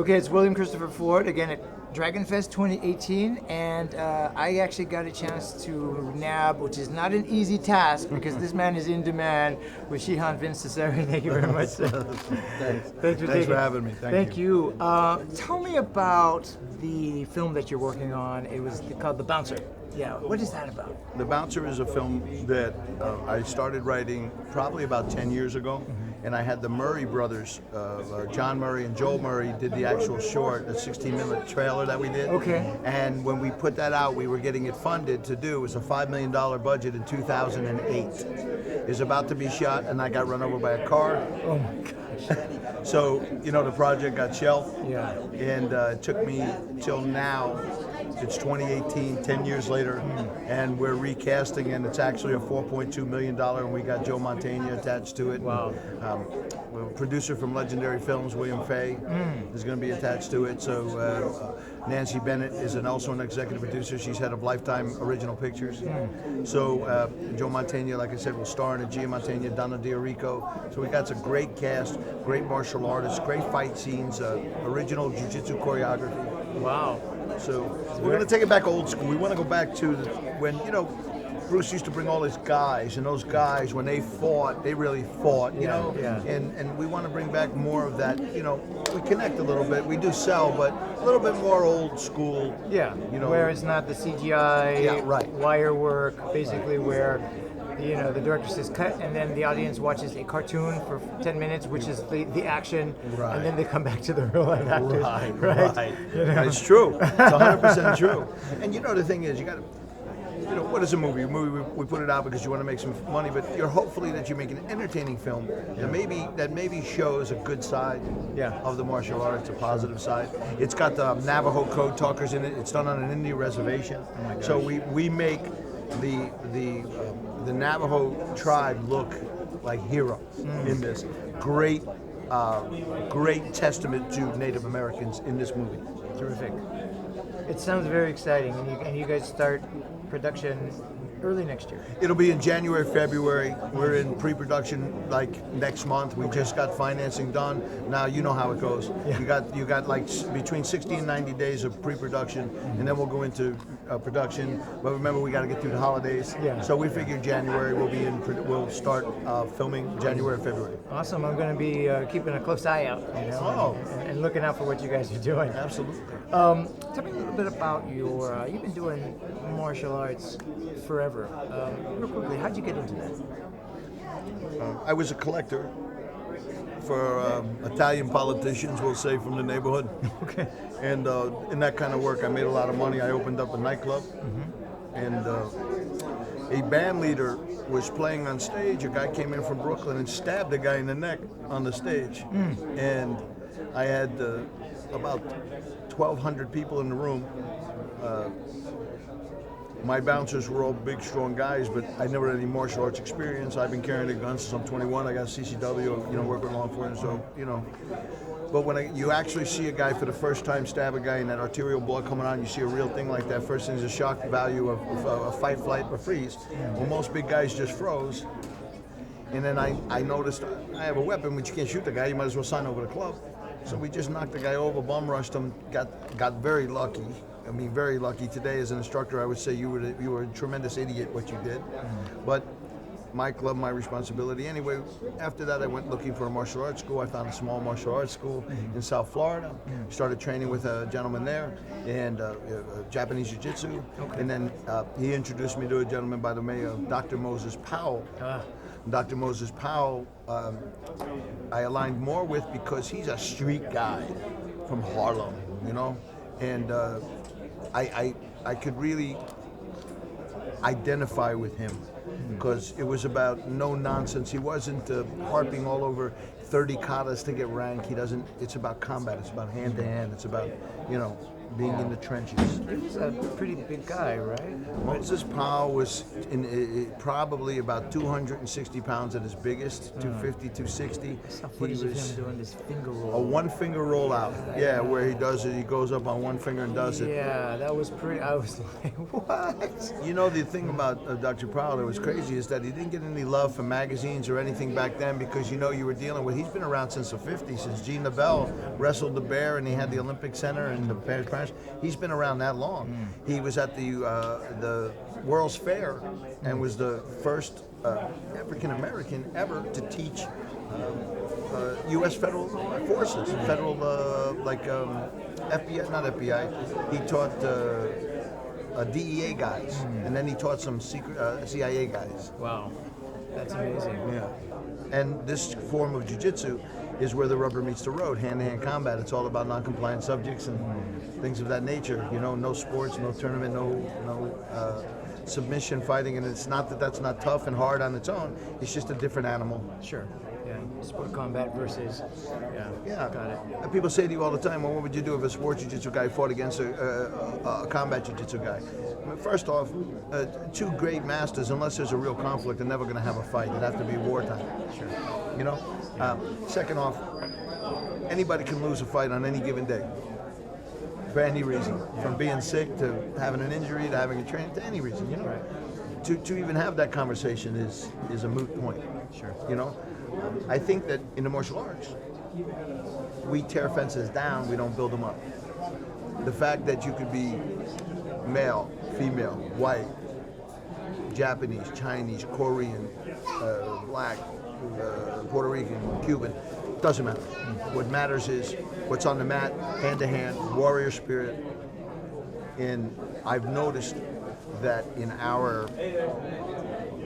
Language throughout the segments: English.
Okay, it's William Christopher Ford again at Dragonfest 2018, and I actually got a chance to nab, which is not an easy task because this man is in demand, with Shihan Vince Cecere. Thank you very much. Thanks for having me. Thank you. Tell me about the film that you're working on. It was called The Bouncer. Yeah, what is that about? The Bouncer is a film that I started writing probably about 10 years ago. And I had the Murray brothers, John Murray and Joel Murray, did the actual short, the 16-minute trailer that we did. Okay. And when we put that out, we were getting it funded to do. It was a $5 million budget in 2008. It was about to be shot, and I got run over by a car. Oh my gosh. So, you know, the project got shelved. Yeah. And it took me till now. It's 2018, 10 years later, and we're recasting, and it's actually a $4.2 million, and we got Joe Mantegna attached to it. Wow. A producer from Legendary Films, William Fay, is going to be attached to it. So Nancy Bennett is also an executive producer. She's head of Lifetime Original Pictures. So Joe Mantegna, like I said, will star in it. Gia Mantegna, Donna D'Arico. So we got some great cast, great martial artists, great fight scenes, original Jiu-Jitsu choreography. Wow. So we're going to take it back old school. We want to go back to when, you know, Bruce used to bring all his guys, and those guys, when they fought, they really fought, you know? Yeah. And we want to bring back more of that, you know, we connect a little bit. We do sell, but a little bit more old school. Yeah, you know, where it's not the CGI, wire work, basically where, you know, the director says cut, and then the audience watches a cartoon for 10 minutes, which is the action, and then they come back to the real life actors. Right. You know? It's true. It's 100% true. And you know, the thing is, you got to, you know, what is a movie? A movie, we put it out because you want to make some money, but you're hopefully that you make an entertaining film that maybe shows a good side of the martial arts, a positive side. It's got the Navajo code talkers in it. It's done on an Indian reservation. So we make the Navajo tribe look like heroes in this. Great testament to Native Americans in this movie. Terrific. It sounds very exciting, and you guys start production early next year. It'll be in January, February. We're in pre-production like next month. We just got financing done. Now you know how it goes. You got like between 60 and 90 days of pre-production, and then we'll go into production. But remember, we got to get through the holidays. So we figure January we'll start filming January, February. Awesome. I'm going to be keeping a close eye out, you know, and looking out for what you guys are doing. Absolutely. Tell me a little bit about your. You've been doing martial arts forever. Real quickly, how'd you get into that? I was a collector for Italian politicians, we'll say, from the neighborhood. Okay. And in that kind of work, I made a lot of money. I opened up a nightclub, and a band leader was playing on stage. A guy came in from Brooklyn and stabbed a guy in the neck on the stage. And I had about 1,200 people in the room. My bouncers were all big, strong guys, but I never had any martial arts experience. I've been carrying a gun since I'm 21. I got a CCW, you know, working law enforcement, so, you know. But when you actually see a guy for the first time stab a guy and that arterial blood coming on, you see a real thing like that. First thing is a shock value of fight, flight, or freeze. Well, most big guys just froze. And then I noticed I have a weapon, but you can't shoot the guy. You might as well sign over the club. So we just knocked the guy over, bum rushed him, got very lucky. I mean, very lucky. Today, as an instructor, I would say you were a tremendous idiot what you did. But my club, my responsibility. Anyway, after that, I went looking for a martial arts school. I found a small martial arts school in South Florida. Started training with a gentleman there, and Japanese Jiu-Jitsu. And then he introduced me to a gentleman by the name of Dr. Moses Powell. Dr. Moses Powell, I aligned more with because he's a street guy from Harlem, you know, and I could really identify with him because it was about no nonsense. He wasn't harping all over 30 katas to get rank. He doesn't. It's about combat. It's about hand to hand. It's about, you know, being in the trenches. He was a pretty big guy, right? Moses Powell was probably about 260 pounds at his biggest, 250, 260. I saw footage of him doing this finger roll. A one finger roll out. Yeah, where he does it, he goes up on one finger and does it. Yeah, that was pretty, I was like, what? You know, the thing about Dr. Powell that was crazy is that he didn't get any love from magazines or anything back then because, you know, you were dealing with, he's been around since the 50s, since Gene Nabel wrestled the bear and he had the Olympic Center and the Paris. He's been around that long. He was at the World's Fair and was the first African American ever to teach U.S. federal forces, federal FBI, not FBI. He taught DEA guys, and then he taught some secret CIA guys. Wow, that's amazing. Yeah, and this form of jiu-jitsu is where the rubber meets the road, hand-to-hand combat. It's all about non-compliant subjects and things of that nature. You know, no sports, no tournament, no submission fighting, and it's not that that's not tough and hard on its own. It's just a different animal. Sure. Yeah. Sport combat versus. Yeah. Got it. And people say to you all the time, well, what would you do if a sport jiu-jitsu guy fought against a combat jiu-jitsu guy? I mean, first off, two great masters, unless there's a real conflict, are never going to have a fight. It'd have to be wartime. Sure. You know? Second off, anybody can lose a fight on any given day. For any reason. From being sick to having an injury to having a training, to any reason, you know? Right. To even have that conversation is a moot point. Sure. You know? I think that in the martial arts, we tear fences down, we don't build them up. The fact that you could be male, female, white, Japanese, Chinese, Korean, black, Puerto Rican, Cuban, doesn't matter. What matters is what's on the mat, hand to hand, warrior spirit. And I've noticed that in our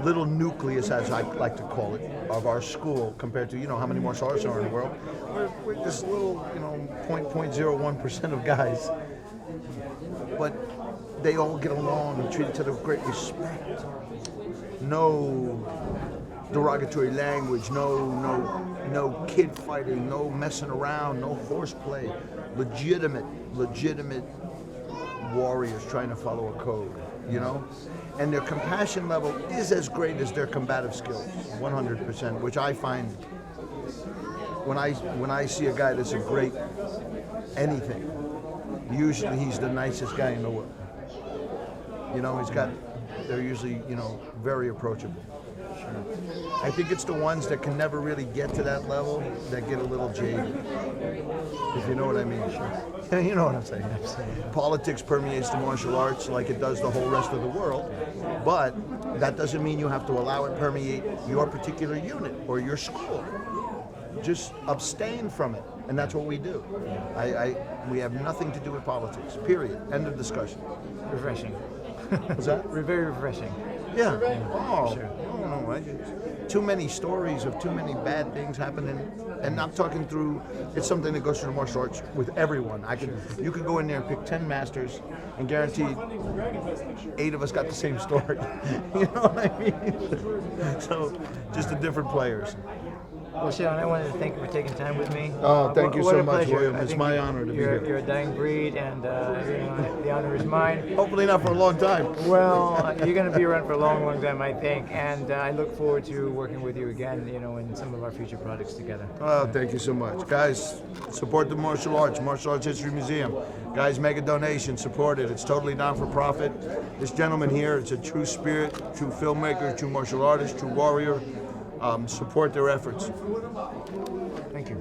little nucleus, as I like to call it, of our school, compared to, you know, how many martial arts are in the world, we're this little, you know, 0.01% of guys. But they all get along and treat each other with great respect. No derogatory language, no kid fighting, no messing around, no horseplay. Legitimate warriors trying to follow a code, you know? And their compassion level is as great as their combative skills, 100%, which I find when I see a guy that's a great anything, usually he's the nicest guy in the world. You know, they're usually, you know, very approachable. Sure. I think it's the ones that can never really get to that level that get a little jaded, if you know what I mean. Sure. You know what I'm saying. Absolutely. Politics permeates the martial arts like it does the whole rest of the world, but that doesn't mean you have to allow it permeate your particular unit or your school. Just abstain from it, and that's what we do. We have nothing to do with politics, period. End of discussion. Refreshing. Was that? Very refreshing. Yeah. Oh, sure. Too many stories of too many bad things happening, and I'm talking through. It's something that goes through the martial arts with everyone. You could go in there and pick 10 masters, and guaranteed 8 of us got the same story. You know what I mean? So, just the different players. Well, Shihan, I wanted to thank you for taking time with me. Oh, thank you what so a much, pleasure. William. It's my honor to be here. You're a dying breed, and you know, the honor is mine. Hopefully not for a long time. Well, you're going to be around for a long, long time, I think, and I look forward to working with you again, you know, in some of our future projects together. Oh, thank you so much. Guys, support the Martial Arts History Museum. Guys, make a donation, support it. It's totally non-for-profit. This gentleman here is a true spirit, true filmmaker, true martial artist, true warrior. Support their efforts. Thank you.